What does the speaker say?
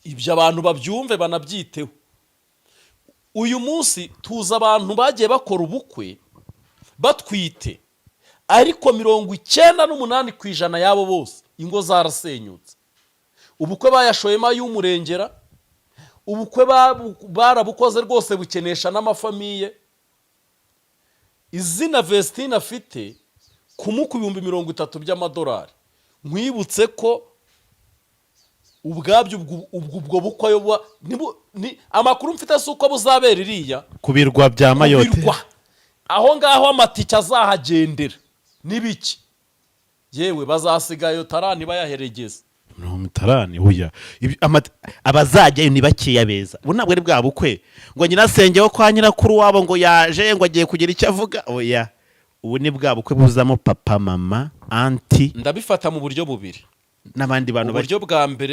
ibyo abantu babyumve banabyiteho. Uyu munsi tuza abantu bagiye bakora ubukwe batwite, ariko 98% yabo bose ingo zarasenyutse. Ubukwe bayashoyemo y'umurengera, ubukwe barabukoze rwose bukenesha n'amafamiye. Izina Vestine afite kumuku $30,000 by'amadolari. Nkwibutse ko ubwabyo ubwo bukwe ni amakuru mfite suko buzabera iriya kubirwa bya Mayotte, aho ngaho amatike azahagendera nibiki. Yewe bazasigayo tarani bayaheregeza. Mutarani huya abazajyayo ni bakeya beza. Ubu ntabwo ari bwa bukwe ngo nyirasenge wo kwa nyirakuru wabo ngo yaje ngo agiye kugira icyo avuga. Oya, ubu ni bwa bukwe buzamo papa, mama, anti. Ndabifata mu buryo bubiri n'abandi bantu. Uburyo bwa mbere